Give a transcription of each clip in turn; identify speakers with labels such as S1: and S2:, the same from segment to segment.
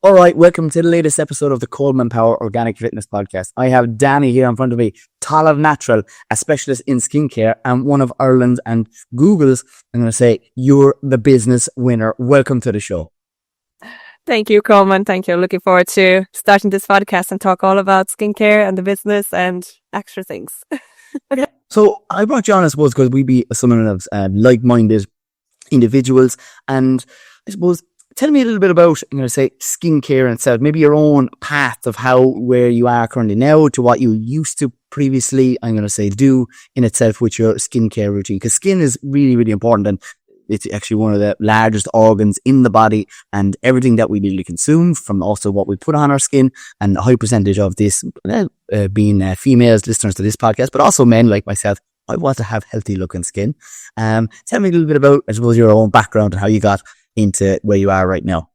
S1: All right, welcome to the latest episode of the Coleman Power Organic Fitness Podcast. I have Danny here in front of me, Talamh Natural, a specialist in skincare and one of Ireland's and Google's, I'm going to say, you're the business winner. Welcome to the show.
S2: Thank you, Coleman. Thank you. Looking forward to starting this podcast and talk all about skincare and the business and extra things.
S1: Okay. So I brought you on, I suppose, because we be someone of like-minded individuals, and I suppose tell me a little bit about, I'm going to say, skincare in itself, maybe your own path of where you are currently now to what you used to previously, I'm going to say, do in itself with your skincare routine. Because skin is really, really important, and it's actually one of the largest organs in the body, and everything that we really consume, from also what we put on our skin, and a high percentage of this being females, listeners to this podcast, but also men like myself. I want to have healthy looking skin. Tell me a little bit about, I suppose, your own background and how you got into where you are right now.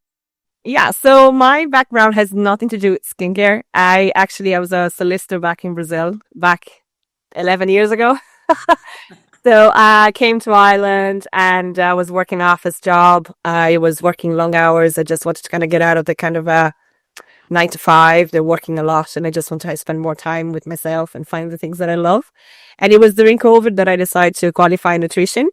S2: Yeah, so my background has nothing to do with skincare. I was a solicitor back in Brazil back 11 years ago. So I came to Ireland and I was working an office job. I was working long hours. I just wanted to kind of get out of the kind of 9 to 5. They're working a lot, and I just wanted to spend more time with myself and find the things that I love. And it was during COVID that I decided to qualify in nutrition.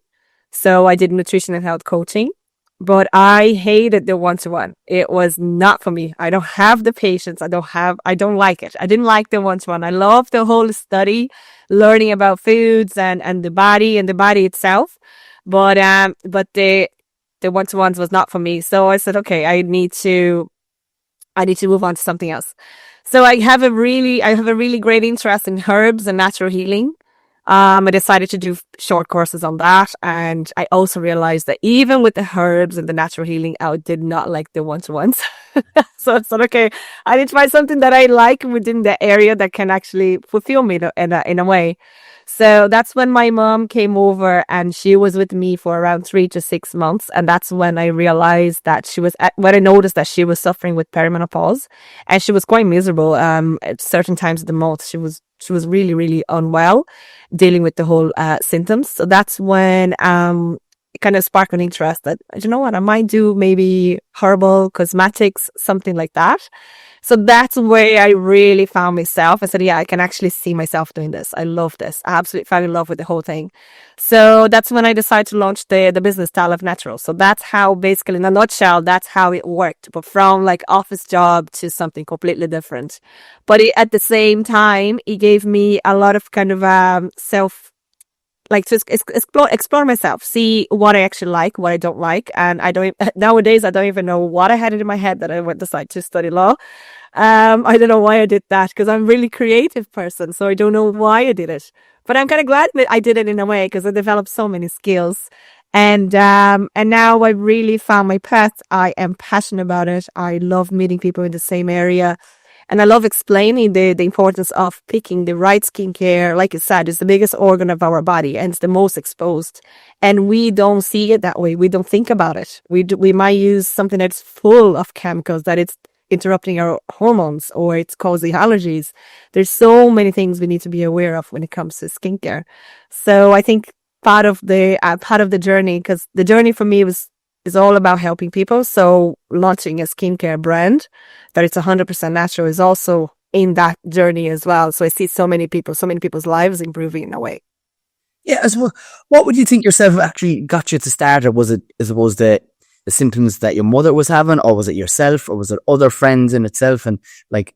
S2: So I did nutrition and health coaching. But I hated the one-to-one. It was not for me. I don't have the patience. I don't like it. I didn't like the one-to-one. I love the whole study, learning about foods and the body itself. But the one-to-ones was not for me. So I said, okay, I need to move on to something else. So I have a really great interest in herbs and natural healing. I decided to do short courses on that. And I also realized that even with the herbs and the natural healing, I did not like the one-to-ones. So I thought, okay, I need to find something that I like within the area that can actually fulfill me in a way. So that's when my mom came over, and she was with me for around 3 to 6 months. And that's when I realized that when I noticed that she was suffering with perimenopause, and she was quite miserable. At certain times of the month, she was really, really unwell, dealing with the whole symptoms. So that's when it kind of sparked an interest that, you know what, I might do maybe herbal cosmetics, something like that. So that's where I really found myself. I said, yeah, I can actually see myself doing this. I love this. I absolutely fell in love with the whole thing. So that's when I decided to launch the business Talamh Natural. So that's how, basically, in a nutshell, that's how it worked. But from like office job to something completely different. But at the same time, it gave me a lot of kind of to explore myself, see what I actually like, what I don't like. And nowadays, I don't even know what I had in my head that I would decide to study law. I don't know why I did that, because I'm a really creative person. So I don't know why I did it, but I'm kind of glad that I did it in a way, because I developed so many skills. And now I really found my path. I am passionate about it. I love meeting people in the same area. And I love explaining the importance of picking the right skincare. Like I said, it's the biggest organ of our body, and it's the most exposed. And we don't see it that way. We don't think about it. We might use something that's full of chemicals, that it's interrupting our hormones, or it's causing allergies. There's so many things we need to be aware of when it comes to skincare. So I think part of the journey, because the journey for me is all about helping people. So launching a skincare brand that it's 100% natural is also in that journey as well. So I see so many people's lives improving in a way.
S1: Yeah, as well. What would you think yourself actually got you to start? Or was it, I suppose, the symptoms that your mother was having, or was it yourself, or was it other friends in itself? And like,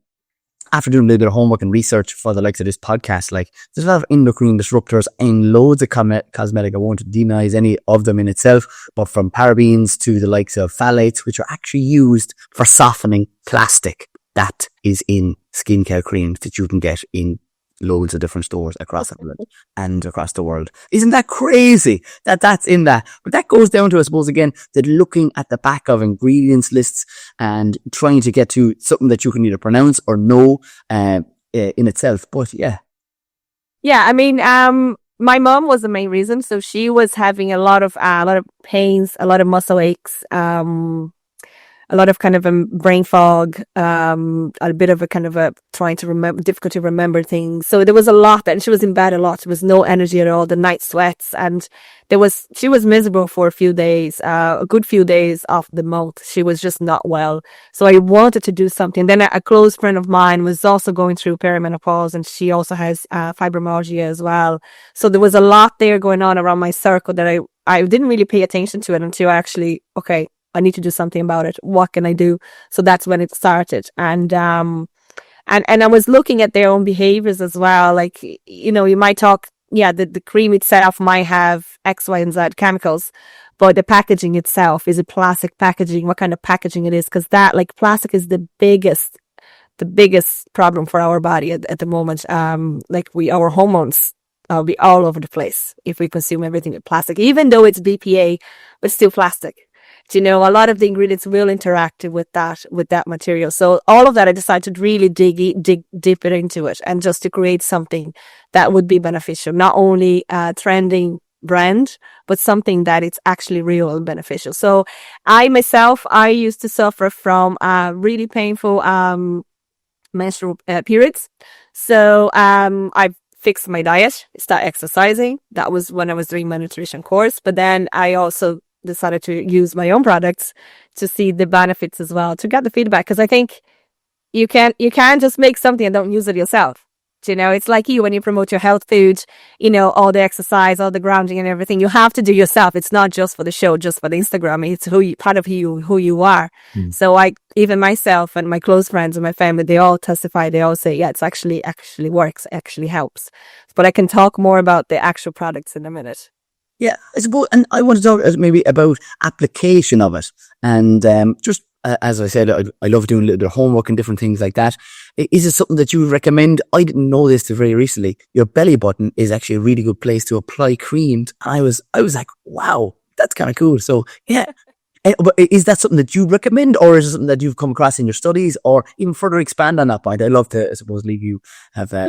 S1: after doing a little bit of homework and research for the likes of this podcast, like, there's a lot of endocrine disruptors and loads of cosmetic. I won't demonize any of them in itself, but from parabens to the likes of phthalates, which are actually used for softening plastic that is in skincare creams that you can get in loads of different stores across Ireland and across the world. Isn't that crazy that that's in that? But that goes down to, I suppose, again, that looking at the back of ingredients lists and trying to get to something that you can either pronounce or know in itself. But yeah.
S2: Yeah, I mean, my mom was the main reason. So she was having a lot of pains, a lot of muscle aches, a lot of kind of brain fog, a bit of a kind of a trying to remember, difficult to remember things. So there was a lot that, and she was in bed a lot. There was no energy at all, the night sweats, and she was miserable for a few days, a good few days of the month. She was just not well. So I wanted to do something. Then a close friend of mine was also going through perimenopause, and she also has fibromyalgia as well. So there was a lot there going on around my circle that I didn't really pay attention to it until I actually, okay, I need to do something about it. What can I do? So that's when it started. And I was looking at their own behaviors as well. Like, you know, you might talk, yeah, the cream itself might have X, Y, and Z chemicals, but the packaging itself, is it plastic packaging? What kind of packaging it is? Because that, like, plastic is the biggest problem for our body at the moment. Our hormones be all over the place if we consume everything with plastic, even though it's BPA, but still plastic. You know, a lot of the ingredients will interact with that material. So all of that, I decided to really dig deeper into it, and just to create something that would be beneficial, not only a trending brand, but something that it's actually real and beneficial. So I used to suffer from really painful menstrual periods. So I fixed my diet, start exercising. That was when I was doing my nutrition course. But then I also decided to use my own products to see the benefits as well, to get the feedback. Because I think you can't just make something and don't use it yourself. You know, it's like when you promote your health food, you know, all the exercise, all the grounding and everything, you have to do yourself. It's not just for the show, just for the Instagram. It's part of who you are. So even myself and my close friends and my family, they all testify. They all say, yeah, it's actually works, actually helps. But I can talk more about the actual products in a minute.
S1: Yeah, I suppose, and I want to talk maybe about application of it, and just as I said, I love doing a little bit of homework and different things like that. Is it something that you would recommend? I didn't know this till very recently. Your belly button is actually a really good place to apply creams. I was like, wow, that's kind of cool. So yeah, but is that something that you recommend, or is it something that you've come across in your studies, or even further expand on that point? I'd love to, I suppose, leave you have that.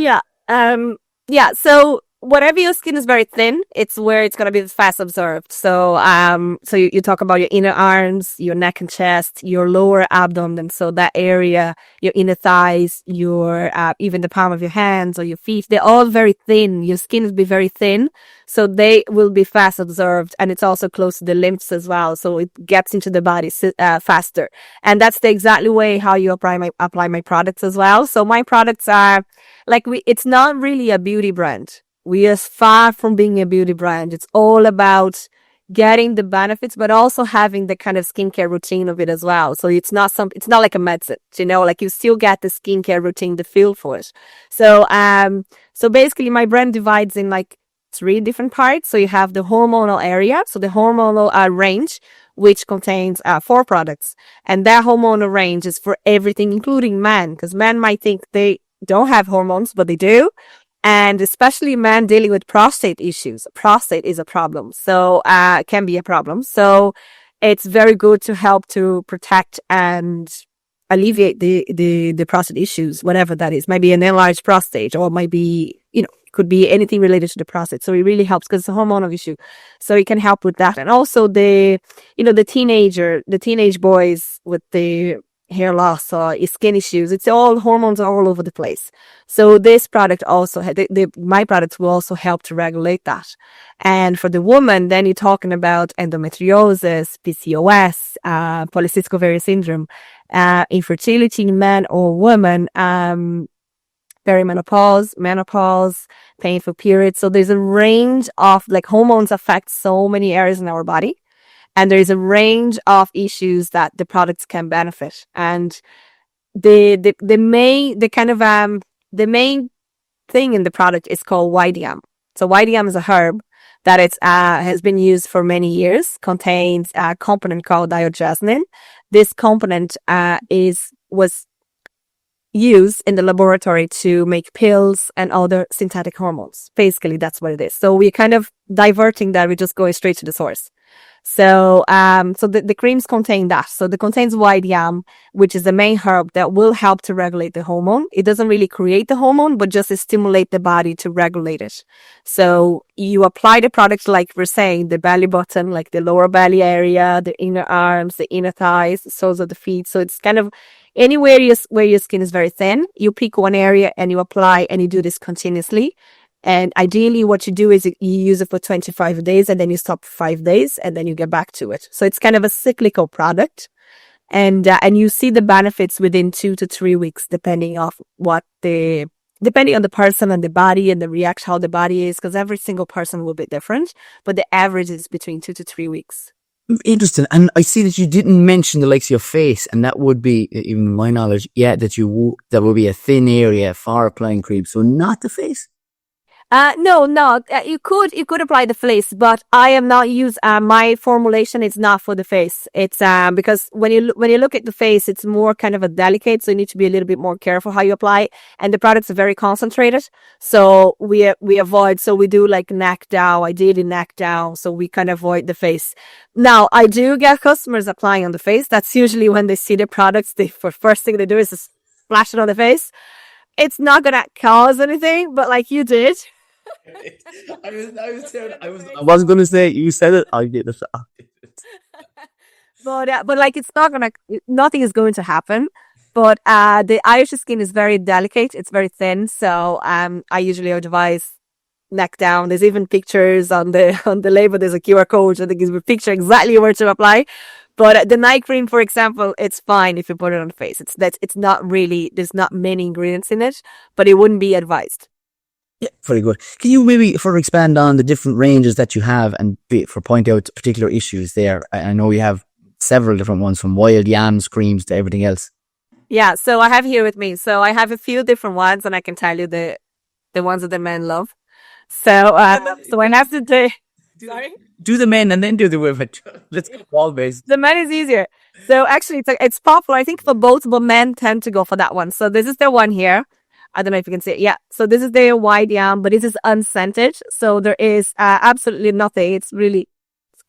S2: Yeah. So whatever your skin is very thin, it's where it's going to be fast absorbed. So, you talk about your inner arms, your neck and chest, your lower abdomen. So that area, your inner thighs, your, even the palm of your hands or your feet, they're all very thin. Your skin will be very thin. So they will be fast absorbed, and it's also close to the lymphs as well. So it gets into the body, faster. And that's the exactly way how you apply my products as well. So my products are it's not really a beauty brand. We are far from being a beauty brand. It's all about getting the benefits, but also having the kind of skincare routine of it as well. So it's not like a medicine, you know, like you still get the skincare routine, the feel for it. So, so basically my brand divides in like 3 different parts. So you have the hormonal area. So the hormonal range, which contains 4 products. And that hormonal range is for everything, including men, because men might think they don't have hormones, but they do. And especially men dealing with prostate issues. Prostate is a problem. So, can be a problem. So it's very good to help to protect and alleviate the prostate issues, whatever that is. Might be an enlarged prostate, or might be, you know, could be anything related to the prostate. So it really helps because it's a hormonal issue. So it can help with that. And also the teenage boys with the hair loss or skin issues, it's all hormones all over the place. So this product also, my products will also help to regulate that. And for the woman, then you're talking about endometriosis, PCOS, polycystic ovarian syndrome, infertility in men or women, perimenopause, menopause, painful periods. So there's a range of, like, hormones affect so many areas in our body. And there is a range of issues that the products can benefit. And the main thing in the product is called YDM. So YDM is a herb that has been used for many years, contains a component called digoxin. This component was used in the laboratory to make pills and other synthetic hormones. Basically, that's what it is. So we're kind of diverting that. We're just going straight to the source. So, so the creams contain that. So it contains white yam, which is the main herb that will help to regulate the hormone. It doesn't really create the hormone, but just stimulate the body to regulate it. So you apply the products, like we're saying, the belly button, like the lower belly area, the inner arms, the inner thighs, the soles of the feet. So it's kind of anywhere where your skin is very thin, you pick one area and you apply, and you do this continuously. And ideally, what you do is you use it for 25 days and then you stop for 5 days and then you get back to it. So it's kind of a cyclical product. And you see the benefits within 2 to 3 weeks, depending on the person and the body and the reaction, how the body is, because every single person will be different. But the average is between 2 to 3 weeks.
S1: Interesting. And I see that you didn't mention the likes of your face, and that would be, even my knowledge, that would be a thin area for applying cream. So not the face.
S2: No, no. You could apply the face, but I am not my formulation is not for the face. It's because when you look at the face, it's more kind of a delicate, so you need to be a little bit more careful how you apply it. And the products are very concentrated, so we avoid. So we do like neck down. I did neck down, so we kind of avoid the face. Now I do get customers applying on the face. That's usually when they see the products. First thing they do is just splash it on the face. It's not gonna cause anything, but like you did.
S1: I was going to say, you said it. I did it.
S2: But like nothing is going to happen. But the Irish skin is very delicate. It's very thin. So I usually advise neck down. There's even pictures on the label. There's a QR code that gives a picture exactly where to apply. But the night cream, for example, it's fine if you put it on the face. It's not really, there's not many ingredients in it, but it wouldn't be advised.
S1: Yeah, very good. Can you maybe further expand on the different ranges that you have and point out particular issues there? I know you have several different ones, from wild yams, creams to everything else.
S2: Yeah, so I have here with me. So I have a few different ones, and I can tell you the ones that the men love. So so I have to
S1: do the men and then do the women. Let's go ball based.
S2: The men is easier. So actually, it's popular, I think, for both, but men tend to go for that one. So this is the one here. I don't know if you can see it. Yeah. So this is the white yam, but this is unscented. So there is absolutely nothing. It's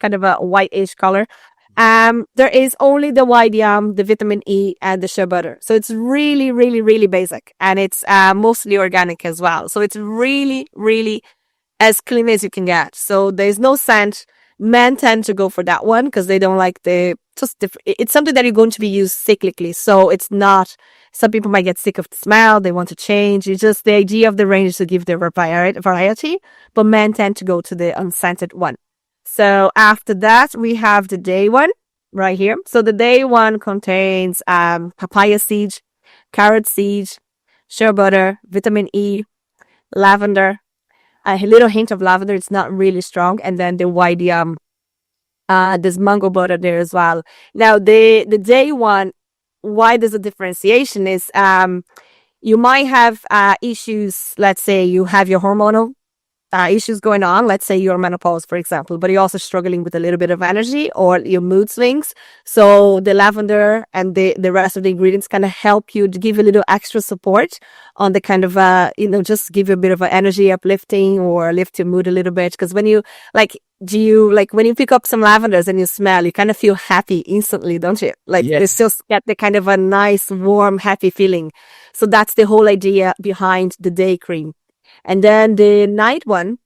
S2: kind of a whitish color. There is only the white yam, the vitamin E, and the shea butter. So it's really, really, really basic. And it's mostly organic as well. So it's really, really as clean as you can get. So there's no scent. Men tend to go for that one because they don't like it's something that you're going to be used cyclically. So it's not, some people might get sick of the smell. They want to change. It's just the idea of the range is to give the variety, but men tend to go to the unscented one. So after that, we have the day one right here. So the day one contains papaya seed, carrot seed, shea butter, vitamin E, lavender, a little hint of lavender. It's not really strong. And then the white yam. There's mango butter there as well. Now, the day one, why there's a differentiation is you might have issues. Let's say you have your hormonal issues going on. Let's say you're menopause, for example, but you're also struggling with a little bit of energy or your mood swings. So the lavender and the rest of the ingredients kind of help you to give a little extra support on the kind of, just give you a bit of an energy uplifting or lift your mood a little bit. Because when you when you pick up some lavenders and you smell, you kind of feel happy instantly, don't you? Like
S1: yes.
S2: They still get the kind of a nice, warm, happy feeling. So that's the whole idea behind the day cream. And then the night one,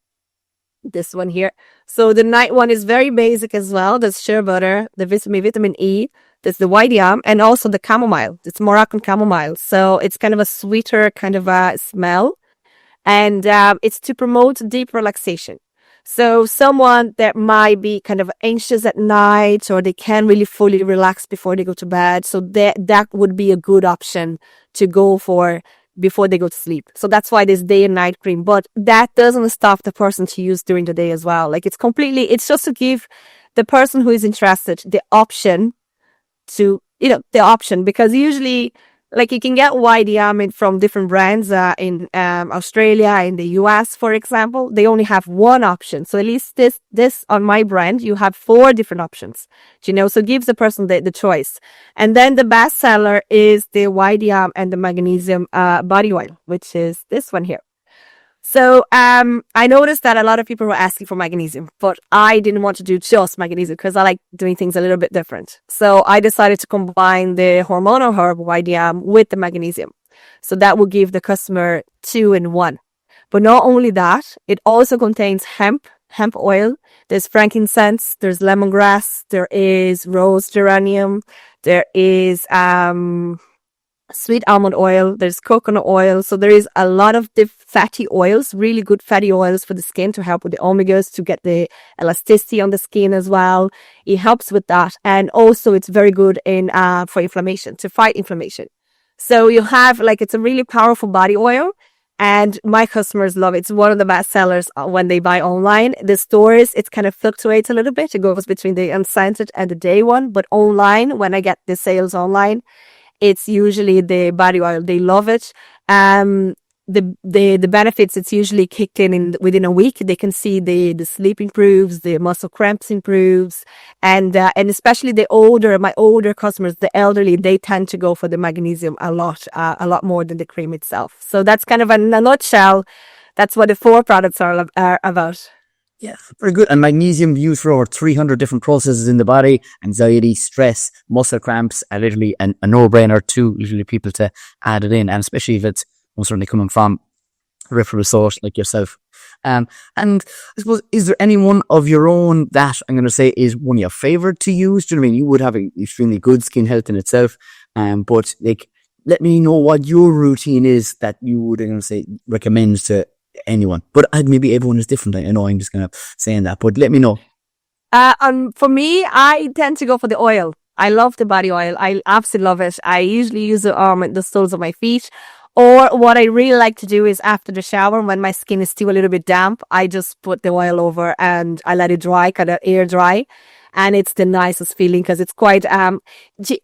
S2: this one here. So the night one is very basic as well. There's shea butter, the vitamin E, there's the white yam, and also the chamomile. It's Moroccan chamomile. So it's kind of a sweeter kind of a smell. And it's to promote deep relaxation. So someone that might be kind of anxious at night, or they can't really fully relax before they go to bed. So that would be a good option to go for before they go to sleep. So that's why there's day and night cream. But that doesn't stop the person to use during the day as well. Like it's just to give the person who is interested the option because usually, like, you can get white yam from different brands in Australia, in the US, for example. They only have one option. So at least this on my brand, you have 4 different options, so it gives the person the choice. And then the best seller is the white yam and the magnesium body oil, which is this one here. So I noticed that a lot of people were asking for magnesium, but I didn't want to do just magnesium because I like doing things a little bit different. So I decided to combine the hormonal herb YDM with the magnesium. So that will give the customer 2-in-1. But not only that, it also contains hemp oil. There's frankincense, there's lemongrass, there is rose geranium, there is sweet almond oil, there's coconut oil. So there is a lot of fatty oils, really good fatty oils for the skin to help with the omegas, to get the elasticity on the skin as well. It helps with that. And also it's very good in for inflammation, to fight inflammation. So you have it's a really powerful body oil. And my customers love it. It's one of the best sellers when they buy online. The stores, it kind of fluctuates a little bit. It goes between the unscented and the day one. But online, when I get the sales online, it's usually the body oil. They love it. The benefits, it's usually kicked in within a week. They can see the sleep improves, the muscle cramps improves, and especially my older customers, the elderly, they tend to go for the magnesium a lot more than the cream itself. So that's kind of in a nutshell. That's what the 4 products are about.
S1: Yeah, very good. And magnesium used for over 300 different processes in the body: anxiety, stress, muscle cramps, literally a no-brainer to usually people to add it in, and especially if it's most certainly coming from a reputable source like yourself. And I suppose, is there anyone of your own that I'm going to say is one of your favorite to use? Do you know what I mean? You would have extremely good skin health in itself, but let me know what your routine is that you would, I'm going to say, recommend to anyone. But maybe everyone is different. I know I'm just kind of saying that, but let me know.
S2: For me, I tend to go for the oil. I love the body oil. I absolutely love it. I usually use it on the soles of my feet. Or what I really like to do is after the shower, when my skin is still a little bit damp, I just put the oil over and I let it dry, kind of air dry. And it's the nicest feeling because it's quite, do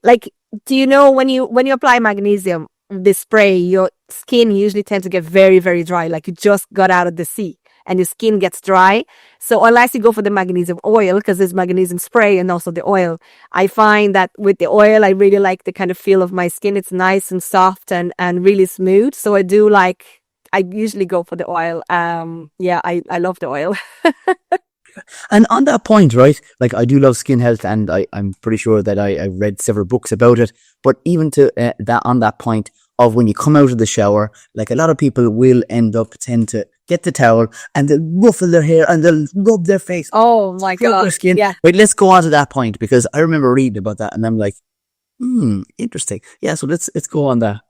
S2: you know when you apply magnesium, the spray, your skin usually tends to get very, very dry, like you just got out of the sea and your skin gets dry. So unless you go for the magnesium oil, because there's magnesium spray and also the oil, I find that with the oil, I really like the kind of feel of my skin. It's nice and soft and really smooth. So I usually go for the oil. I love the oil.
S1: And on that point, right, like I do love skin health, and I'm pretty sure that I read several books about it. But even to on that point of when you come out of the shower, like a lot of people will tend to get the towel and they'll ruffle their hair and they'll rub their face.
S2: Oh my God.
S1: Their skin.
S2: Yeah.
S1: Wait, let's go on to that point, because I remember reading about that and I'm like, interesting. Yeah, so let's go on that.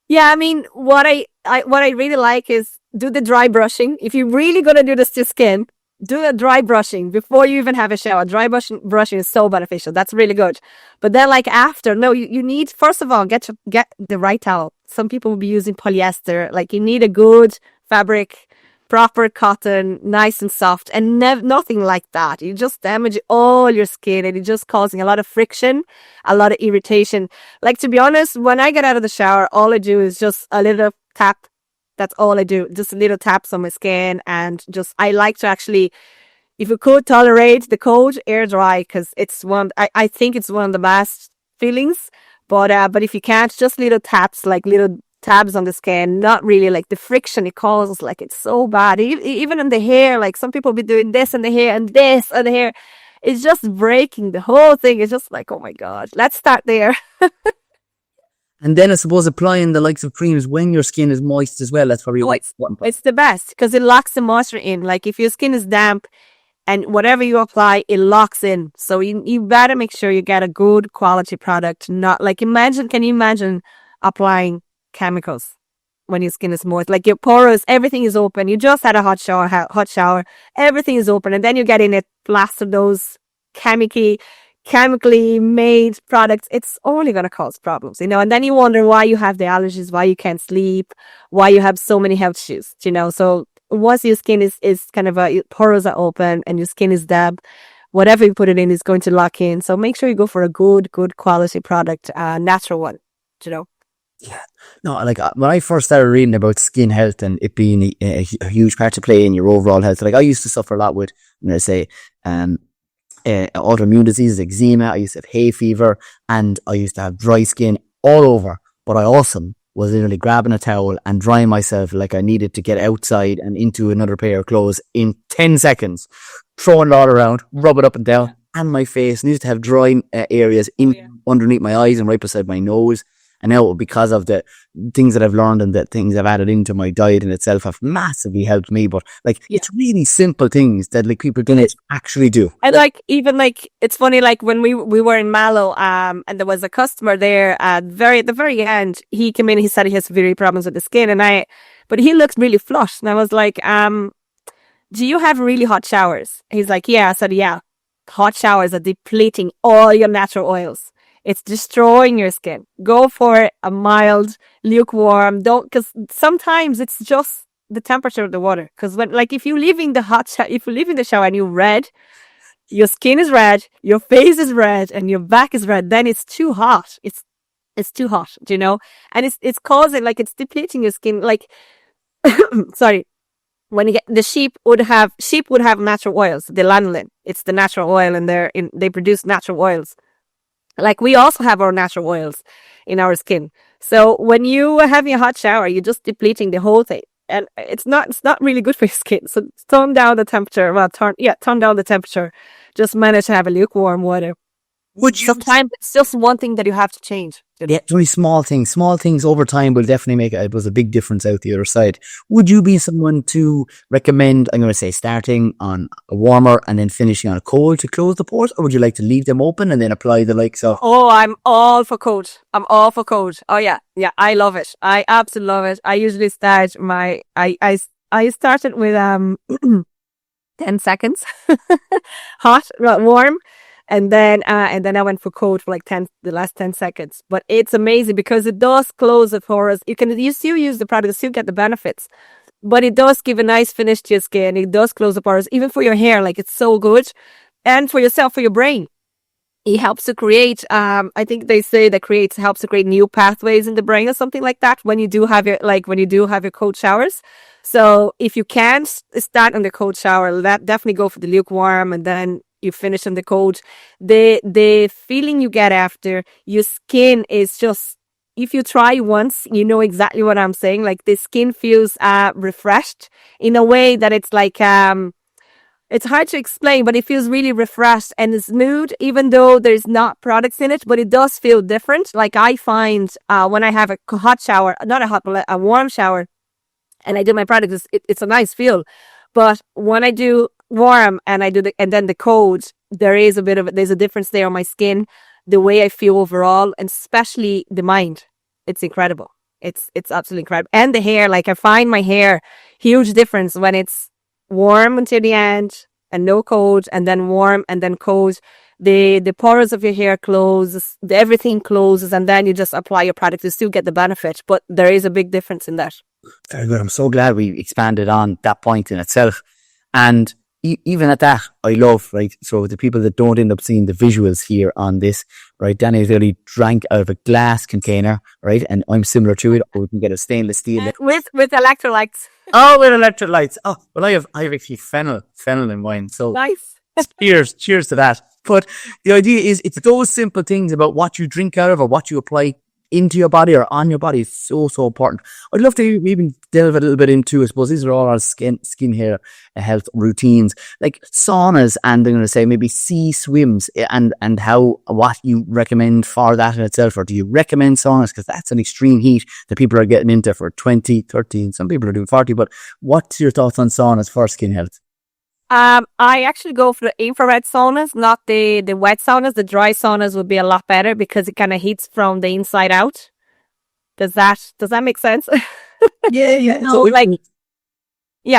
S2: Yeah, I mean, what I really like is do the dry brushing. If you're really gonna do this to skin, do a dry brushing before you even have a shower. Dry brushing is so beneficial. That's really good. But then after, no, you need, first of all, get the right towel. Some people will be using polyester. Like you need a good fabric, proper cotton, nice and soft, and nothing like that. You just damage all your skin and it's just causing a lot of friction, a lot of irritation. Like, to be honest, when I get out of the shower, all I do is just a little tap. That's all I do. Just little taps on my skin, and I like to actually, if you could tolerate the cold, air dry, because I think it's one of the best feelings. But if you can't, just little taps, like little tabs on the skin, not really like the friction it causes, like it's so bad. Even in the hair, like some people be doing this in the hair and this on the hair. It's just breaking the whole thing. It's just like, oh my God, let's start there.
S1: And then I suppose applying the likes of creams when your skin is moist as well. That's probably
S2: it's the best because it locks the moisture in. Like if your skin is damp and whatever you apply, it locks in. So you better make sure you get a good quality product. Not like can you imagine applying chemicals when your skin is moist? Like your pores, everything is open. You just had a hot shower, everything is open, and then you get in it, blast of those chemically made products. It's only going to cause problems, and then you wonder why you have the allergies, why you can't sleep, why you have so many health issues, so once your skin is kind of your pores are open and your skin is damp, whatever you put it in is going to lock in. So make sure you go for a good quality product, natural one,
S1: Yeah. No, like when I first started reading about skin health and it being a huge part to play in your overall health, like I used to suffer a lot with, autoimmune diseases, eczema. I used to have hay fever and I used to have dry skin all over, but I also was literally grabbing a towel and drying myself like I needed to get outside and into another pair of clothes in 10 seconds, throwing it all around, rub it up and down, and my face needed to have dry areas underneath my eyes and right beside my nose. And now, because of the things that I've learned and the things I've added into my diet in itself, have massively helped me. But like, it's really simple things that like people can actually do.
S2: And like, even like, it's funny, like when we were in Mallow, and there was a customer there at the very end, he came in, he said he has very problems with the skin, but he looked really flushed. And I was like, do you have really hot showers? He's like, yeah. I said, yeah. Hot showers are depleting all your natural oils. It's destroying your skin. Go for a mild, lukewarm. Because sometimes it's just the temperature of the water. Because if you leave in the shower and you're red, your skin is red, your face is red, and your back is red, then it's too hot. It's too hot, you know? And it's causing, like, it's depleting your skin. Like, sorry. When you get the sheep would have natural oils, the lanolin. It's the natural oil, and they produce natural oils. Like, we also have our natural oils in our skin. So when you are having a hot shower, you're just depleting the whole thing. And it's not really good for your skin. So tone down the temperature. Tone down the temperature. Just manage to have a lukewarm water. Sometimes it's just one thing that you have to change.
S1: Yeah, it's only small things. Small things over time will definitely make it was a big difference out the other side. Would you be someone to recommend, I'm going to say, starting on a warmer and then finishing on a cold to close the pores? Or would you like to leave them open and then apply the likes of...
S2: Oh, I'm all for cold. Oh, yeah. Yeah, I love it. I absolutely love it. I usually start I started with 10 seconds. Hot, warm. And then I went for cold for like the last 10 seconds. But it's amazing because it does close the pores. You still use the product, you still get the benefits. But it does give a nice finish to your skin. It does close the pores, even for your hair. Like, it's so good. And for yourself, for your brain. It helps to create, I think they say that helps to create new pathways in the brain or something like that when you do have your cold showers. So if you can start on the cold shower, definitely go for the lukewarm, and then you finish on the cold. The feeling you get after, your skin is just, if you try once, you know exactly what I'm saying. Like, the skin feels refreshed in a way that it's like, it's hard to explain, but it feels really refreshed and smooth, even though there's not products in it, but it does feel different. Like, I find when I have a hot shower, not a hot, but a warm shower, and I do my products, it's a nice feel. But when I do warm and and then the cold, there's a difference there on my skin, the way I feel overall, and especially the mind. It's incredible. It's absolutely incredible. And the hair, like, I find my hair, huge difference when it's warm until the end and no cold, and then warm and then cold. The pores of your hair closes, everything closes, and then you just apply your product to still get the benefit. But there is a big difference in that.
S1: Very good. I'm so glad we expanded on that point in itself. And even at that, I love, right? So the people that don't end up seeing the visuals here on this, right? Danny really drank out of a glass container, right? And I'm similar to it. Or we can get a stainless steel.
S2: With electrolytes.
S1: Oh, with electrolytes. Oh, well, I have actually fennel in mine. So
S2: nice.
S1: cheers to that. But the idea is, it's those simple things about what you drink out of or what you apply into your body or on your body is so important. I'd love to even delve a little bit into, I suppose these are all our skin hair health routines, like saunas, and I'm going to say maybe sea swims, and what you recommend for that in itself. Or do you recommend saunas? Because that's an extreme heat that people are getting into for 20, 30, and some people are doing 40. But what's your thoughts on saunas for skin health?
S2: I actually go for the infrared saunas, not the wet saunas. The dry saunas would be a lot better because it kind of heats from the inside out. Does that make sense?
S1: Yeah.
S2: No,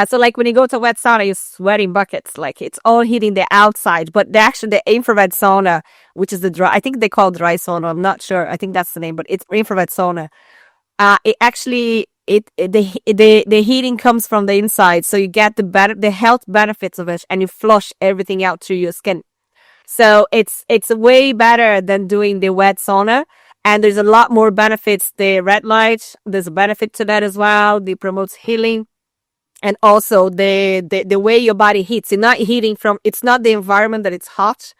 S2: so like when you go to a wet sauna, you're sweating buckets. Like, it's all heating the outside. But the infrared sauna, which is the dry, I think they call it dry sauna. I'm not sure. I think that's the name, but it's infrared sauna. It actually, the heating comes from the inside, so you get the health benefits of it, and you flush everything out through your skin. So it's way better than doing the wet sauna, and there's a lot more benefits. The red light, there's a benefit to that as well. It promotes healing, and also the way your body heats. It's not the environment that it's hot.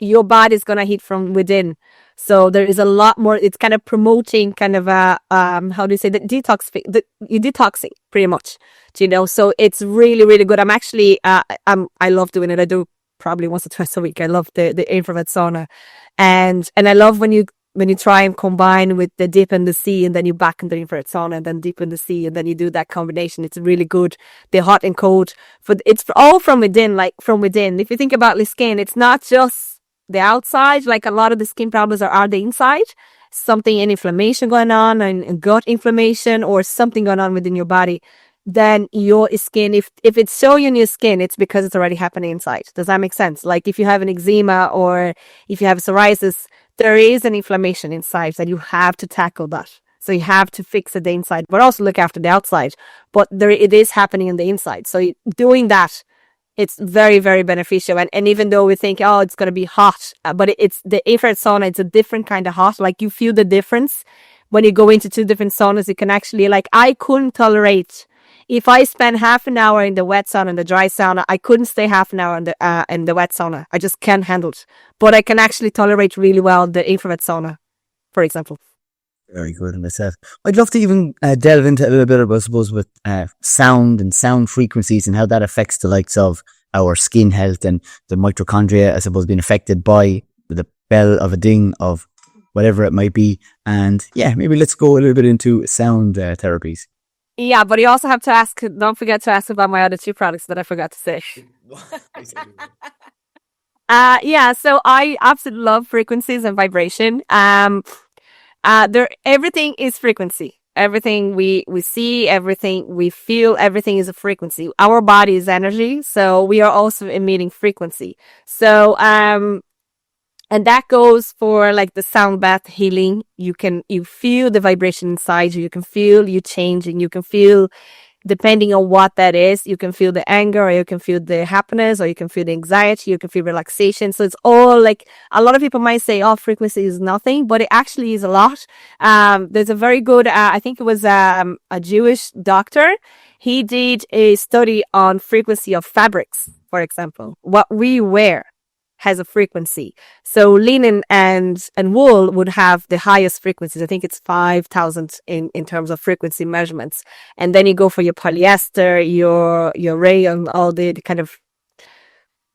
S2: Your body's gonna heat from within. So there is a lot more. It's kind of promoting kind of a how do you say that you detoxing pretty much. So it's really really good. I'm actually I love doing it. I do probably once or twice a week. I love the infrared sauna, and I love when you try and combine with the dip in the sea, and then you back in the infrared sauna, and then dip in the sea, and then you do that combination. It's really good. The hot and cold, it's all from within, like from within. If you think about the skin, it's not just the outside. Like a lot of the skin problems are the inside. Something, an inflammation going on, and gut inflammation, or something going on within your body. Then your skin, if it's showing in your skin, it's because it's already happening inside. Does that make sense? Like if you have an eczema or if you have psoriasis, there is an inflammation inside that you have to tackle that. So you have to fix it the inside, but also look after the outside. But it is happening in the inside. So doing that, it's very, very beneficial. And even though we think, oh, it's going to be hot, but it's the infrared sauna, it's a different kind of hot. Like you feel the difference when you go into two different saunas. You can actually, like, I couldn't tolerate, if I spend half an hour in the wet sauna and the dry sauna, I couldn't stay half an hour in the wet sauna. I just can't handle it. But I can actually tolerate really well the infrared sauna, for example.
S1: Very good in itself. I'd love to even delve into a little bit, I suppose, with sound and sound frequencies and how that affects the likes of our skin health and the mitochondria, I suppose, being affected by the bell of a ding of whatever it might be. And yeah, maybe let's go a little bit into sound therapies.
S2: Yeah, but you also have to ask, don't forget to ask about my other two products that I forgot to say. Yeah, so I absolutely love frequencies and vibration. Everything is frequency. Everything we see, everything we feel, everything is a frequency. Our body is energy, so we are also emitting frequency. So, and that goes for like the sound bath healing. You feel the vibration inside you. You can feel you changing. You can feel, depending on what that is, you can feel the anger, or you can feel the happiness, or you can feel the anxiety, you can feel relaxation. So it's all like, a lot of people might say, oh, frequency is nothing, but it actually is a lot. There's a very good, I think it was a Jewish doctor. He did a study on frequency of fabrics, for example. What we wear has a frequency. So linen and wool would have the highest frequencies. I think it's 5,000 in terms of frequency measurements. And then you go for your polyester, your rayon, all the kind of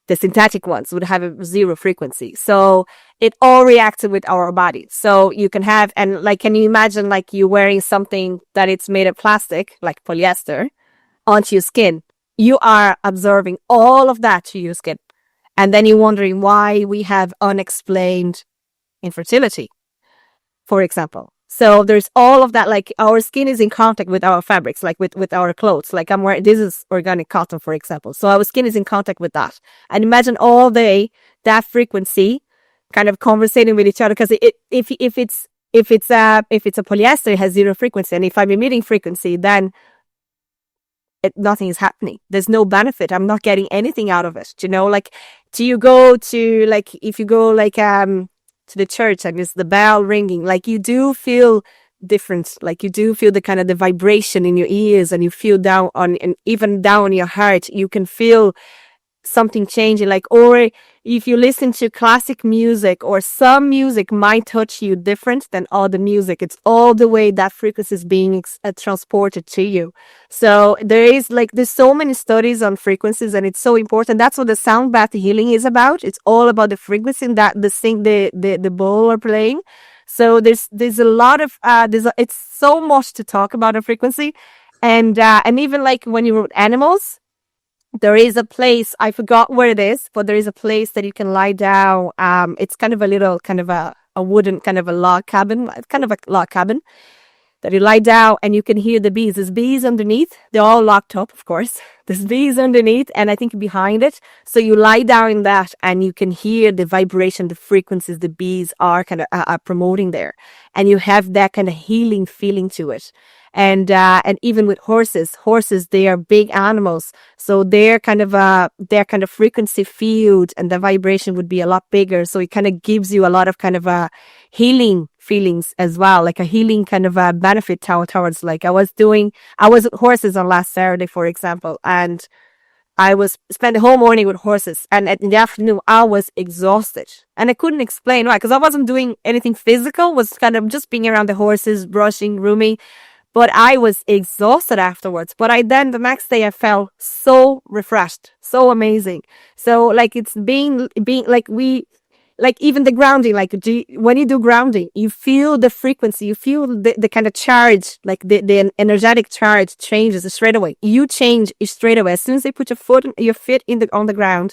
S2: the synthetic ones would have a zero frequency. So it all reacts with our body. So you can have, and like, can you imagine like you wearing something that it's made of plastic, like polyester, onto your skin? You are absorbing all of that to your skin. And then you're wondering why we have unexplained infertility, for example. So there's all of that, like our skin is in contact with our fabrics, like with our clothes. Like I'm wearing, this is organic cotton, for example. So our skin is in contact with that. And imagine all day that frequency kind of conversating with each other. Because if it's a polyester, it has zero frequency. And if I'm emitting frequency, then nothing is happening. There's no benefit. I'm not getting anything out of it. Like, do you go to, like, if you go like to the church and it's the bell ringing, like you do feel different. Like you do feel the kind of the vibration in your ears, and you feel down on, and even down your heart, you can feel something changing. Like, or if you listen to classic music, or some music might touch you different than other music. It's all the way that frequency is being transported to you. So there's so many studies on frequencies, and it's so important. That's what the sound bath healing is about. It's all about the frequency that the bowl are playing. So there's a lot of it's so much to talk about a frequency, and even like when you were animals. There is a place, I forgot where it is, but there is a place that you can lie down. It's kind of a little, kind of a wooden, kind of a log cabin, that you lie down and you can hear the bees. There's bees underneath. They're all locked up, of course. There's bees underneath, and I think behind it. So you lie down in that and you can hear the vibration, the frequencies the bees are kind of are promoting there. And you have that kind of healing feeling to it. And even with horses, they are big animals. So their kind of frequency field and the vibration would be a lot bigger. So it kind of gives you a lot of kind of healing feelings as well, like a healing kind of benefit towards, like I was with horses on last Saturday, for example. And I was spent the whole morning with horses, and in the afternoon I was exhausted, and I couldn't explain why, because I wasn't doing anything physical. Was kind of just being around the horses, brushing, grooming, but I was exhausted afterwards. But I then the next day I felt so refreshed, so amazing. So like it's being like like even the grounding, like when you do grounding, you feel the frequency, you feel the kind of charge, like the energetic charge changes straight away. You change straight away. As soon as they put your feet on the ground,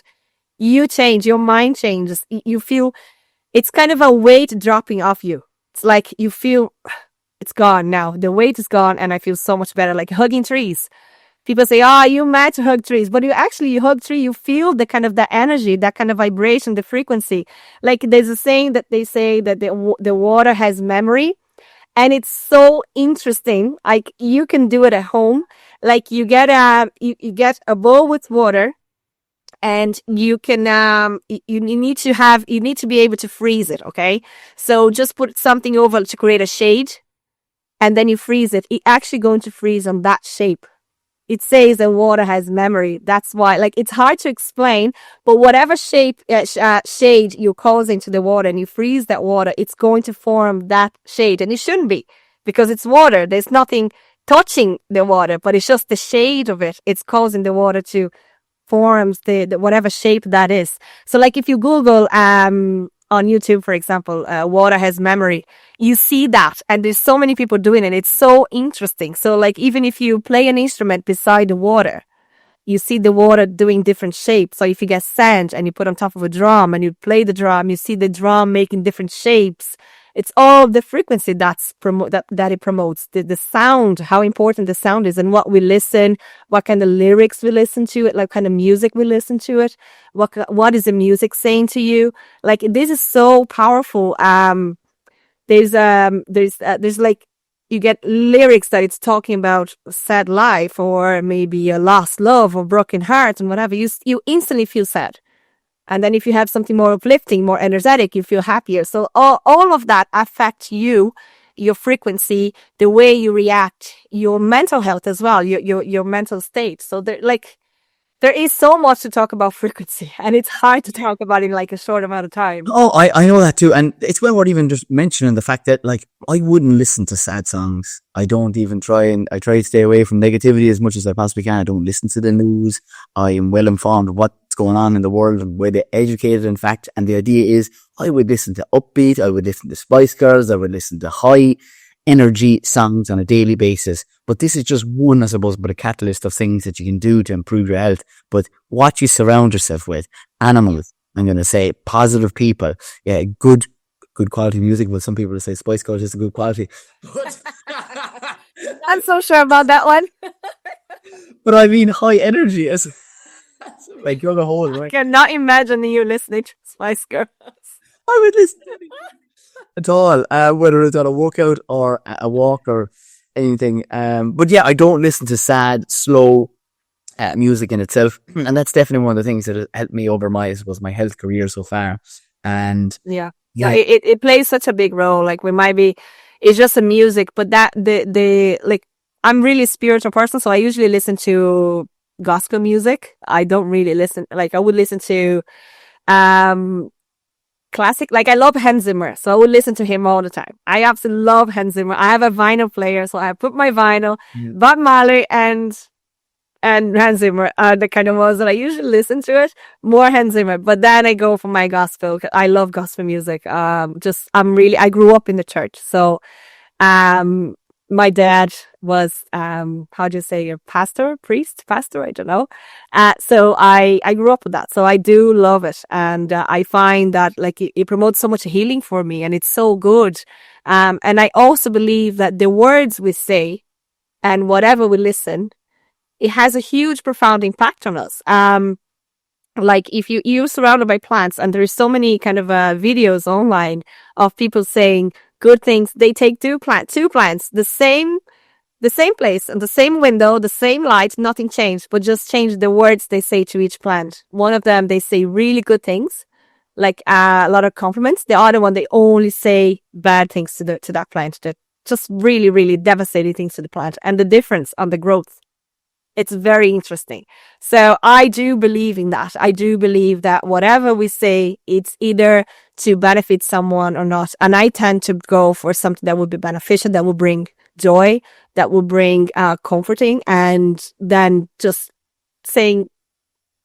S2: you change, your mind changes. You feel, it's kind of a weight dropping off you. It's like you feel it's gone now. The weight is gone and I feel so much better, like hugging trees. People say, "Oh, you mad to hug trees," but you hug tree. You feel the kind of the energy, that kind of vibration, the frequency. Like there's a saying that they say that the water has memory, and it's so interesting. Like you can do it at home. Like you get you get a bowl with water, and you can you need to be able to freeze it. Okay, so just put something over to create a shade, and then you freeze it. It's actually going to freeze on that shape. It says that water has memory. That's why, like, it's hard to explain, but whatever shape, shade you're causing to the water and you freeze that water, it's going to form that shade. And it shouldn't be, because it's water. There's nothing touching the water, but it's just the shade of it. It's causing the water to form the whatever shape that is. So like if you Google, on YouTube, for example, water has memory, you see that, and there's so many people doing it. It's so interesting. So like even if you play an instrument beside the water, you see the water doing different shapes. So if you get sand and you put on top of a drum and you play the drum, you see the drum making different shapes. It's all the frequency that it promotes, the sound, how important the sound is, and what we listen, what kind of lyrics we listen to it, like kind of music we listen to it, what is the music saying to you? Like this is so powerful. There's like you get lyrics that it's talking about sad life, or maybe a lost love or broken heart and whatever. You instantly feel sad. And then if you have something more uplifting, more energetic, you feel happier. So all of that affects you, your frequency, the way you react, your mental health as well, your mental state. So there is so much to talk about frequency, and it's hard to talk about in like a short amount of time.
S1: Oh, I know that too. And it's well worth even just mentioning the fact that like I wouldn't listen to sad songs. I don't even I try to stay away from negativity as much as I possibly can. I don't listen to the news. I am well informed of what's going on in the world and where they're educated, in fact. And the idea is I would listen to upbeat, I would listen to Spice Girls, I would listen to high energy songs on a daily basis. But this is just one, I suppose, but a catalyst of things that you can do to improve your health. But what you surround yourself with, animals, I'm going to say positive people, yeah, good quality music. Well, some people will say Spice Girls is a good quality.
S2: I'm so sure about that one.
S1: But I mean high energy as like you're the whole, right?
S2: I cannot imagine you listening to Spice Girls.
S1: I would listen to anything at all, whether it's on a workout or a walk or anything. But yeah, I don't listen to sad, slow music in itself, and that's definitely one of the things that has helped me over my health career so far. And
S2: yeah, it plays such a big role. Like it's just a music, but that the like I'm really a spiritual person, so I usually listen to gospel music. I don't really listen, like I would listen to classic, like I love Hans Zimmer, so I would listen to him all the time. I absolutely love Hans Zimmer. I have a vinyl player, so I put my vinyl, Bob Marley and Hans Zimmer are the kind of ones that I usually listen to it, more Hans Zimmer. But then I go for my gospel. I love gospel music. I grew up in the church, so my dad was how do you say, a pastor, I don't know. So I grew up with that, so I do love it, and I find that like it promotes so much healing for me, and it's so good. And I also believe that the words we say and whatever we listen, it has a huge, profound impact on us. Like if you're surrounded by plants, and there's so many kind of videos online of people saying good things. They take two plants, the same place and the same window, the same light, nothing changed, but just change the words they say to each plant. One of them, they say really good things, like a lot of compliments. The other one, they only say bad things to that plant, that just really, really devastating things to the plant. And the difference on the growth It's very interesting. So I do believe in that. I do believe that whatever we say, it's either to benefit someone or not. And I tend to go for something that will be beneficial, that will bring joy, that will bring comforting, and then just saying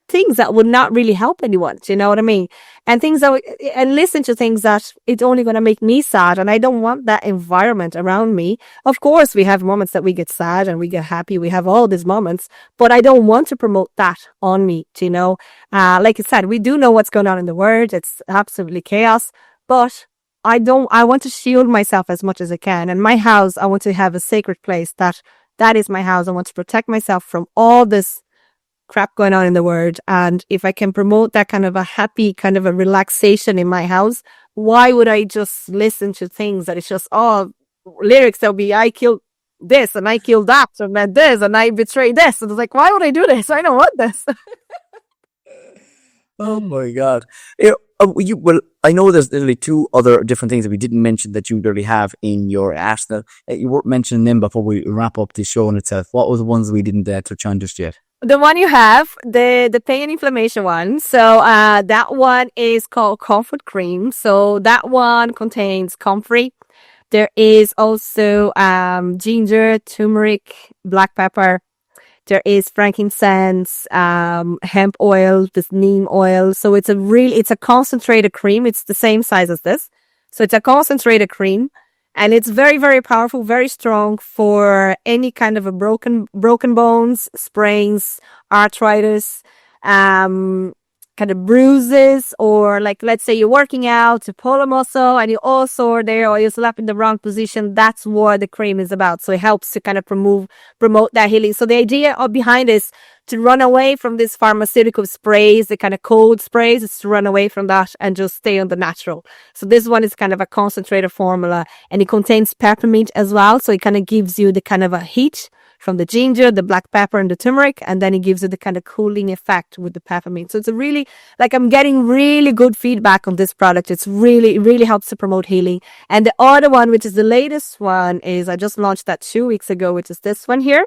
S2: things that would not really help anyone. Do you know what I mean? And and listen to things that it's only going to make me sad. And I don't want that environment around me. Of course, we have moments that we get sad and we get happy. We have all these moments, but I don't want to promote that on me. Do you know? Like I said, we do know what's going on in the world. It's absolutely chaos, but I want to shield myself as much as I can. And my house, I want to have a sacred place that is my house. I want to protect myself from all this crap going on in the world. And if I can promote that kind of a happy, kind of a relaxation in my house, why would I just listen to things that it's just all lyrics that'll be, I killed this and I killed that and then this and I betrayed this. And it's like, why would I do this? I don't want this.
S1: Oh my God. Well, I know there's literally two other different things that we didn't mention that you literally have in your arsenal. You weren't mentioning them before we wrap up the show in itself. What were the ones we didn't touch on just yet?
S2: The one you have, the pain and inflammation one. So that one is called Comfort Cream. So that one contains comfrey. There is also ginger, turmeric, black pepper. There is frankincense, hemp oil, this neem oil. So it's a concentrated cream. It's the same size as this. So it's a concentrated cream. And it's very, very powerful, very strong for any kind of a broken bones, sprains, arthritis, kind of bruises, or like, let's say you're working out to pull a muscle and you're all sore there, or you're slapped in the wrong position. That's what the cream is about. So it helps to kind of promote that healing. So the idea behind is to run away from these pharmaceutical sprays, the kind of cold sprays, is to run away from that and just stay on the natural. So this one is kind of a concentrated formula, and it contains peppermint as well. So it kind of gives you the kind of a heat from the ginger, the black pepper, and the turmeric, and then it gives you the kind of cooling effect with the peppermint. So it's a really, like, I'm getting really good feedback on this product. It really helps to promote healing. And the other one, which is the latest one, is I just launched that 2 weeks ago, which is this one here.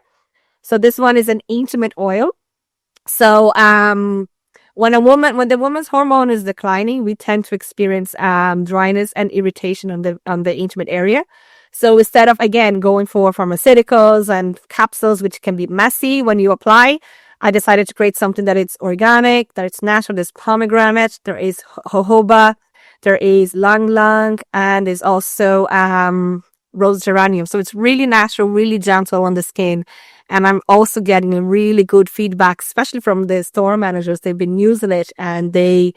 S2: So this one is an intimate oil. So when the woman's hormone is declining, we tend to experience dryness and irritation on the intimate area. So instead of, again, going for pharmaceuticals and capsules, which can be messy when you apply, I decided to create something that is organic, that it's natural. There's pomegranate, there is jojoba, there is lang lang, and there's also rose geranium. So it's really natural, really gentle on the skin. And I'm also getting a really good feedback, especially from the store managers. They've been using it and they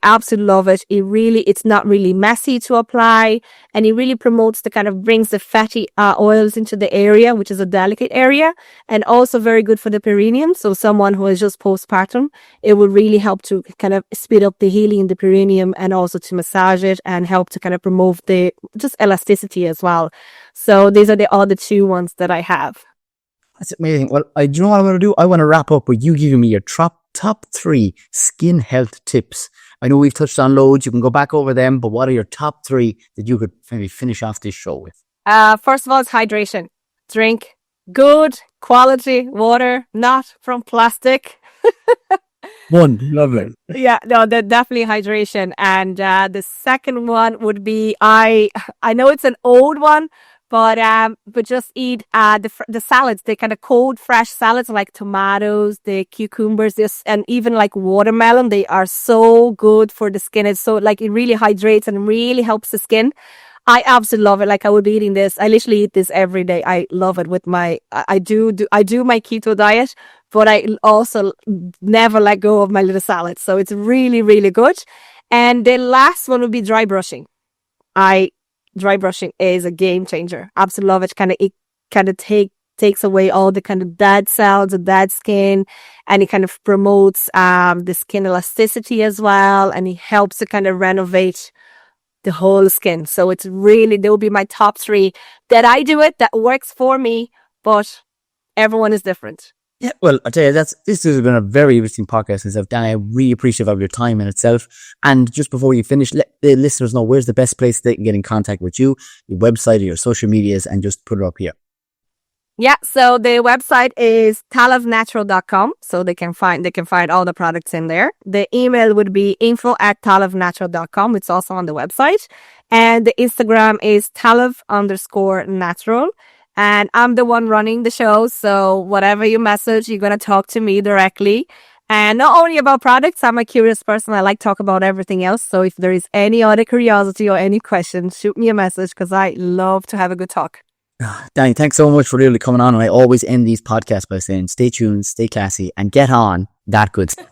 S2: absolutely love it. It's not really messy to apply, and it really promotes brings the fatty oils into the area, which is a delicate area, and also very good for the perineum. So someone who is just postpartum, it will really help to kind of speed up the healing in the perineum, and also to massage it and help to kind of promote the just elasticity as well. So these are the other two ones that I have.
S1: That's amazing. Well, do you know what I want to do? I want to wrap up with you giving me your top 3 skin health tips. I know we've touched on loads. You can go back over them, but what are your top 3 that you could maybe finish off this show with?
S2: First of all, it's hydration. Drink good quality water, not from plastic.
S1: Lovely.
S2: Yeah, no, definitely hydration. And the second one would be, I know it's an old one, but just eat the salads, the kind of cold, fresh salads like tomatoes, the cucumbers, and even like watermelon. They are so good for the skin. It's so, like, it really hydrates and really helps the skin. I absolutely love it. Like, I would be eating this. I literally eat this every day. I love it with I do my keto diet, but I also never let go of my little salad. So it's really, really good. And the last one would be dry brushing. Dry brushing is a game changer. Absolutely love it. It takes away all the kind of dead cells, the dead skin, and it kind of promotes the skin elasticity as well, and it helps to kind of renovate the whole skin. So it's really, they will be my top 3 that I do it, that works for me, but everyone is different.
S1: Yeah, well, I tell you, this has been a very interesting podcast itself, Danny. I'm really appreciative of your time in itself. And just before you finish, let the listeners know where's the best place they can get in contact with you, your website or your social medias, and just put it up here.
S2: Yeah, so the website is talavnatural.com. So they can find all the products in there. The email would be info@talavnatural.com. It's also on the website. And the Instagram is talav_natural. And I'm the one running the show. So whatever you message, you're going to talk to me directly. And not only about products, I'm a curious person. I like to talk about everything else. So if there is any other curiosity or any questions, shoot me a message because I love to have a good talk.
S1: Danny, thanks so much for really coming on. And I always end these podcasts by saying, stay tuned, stay classy, and get on that good stuff.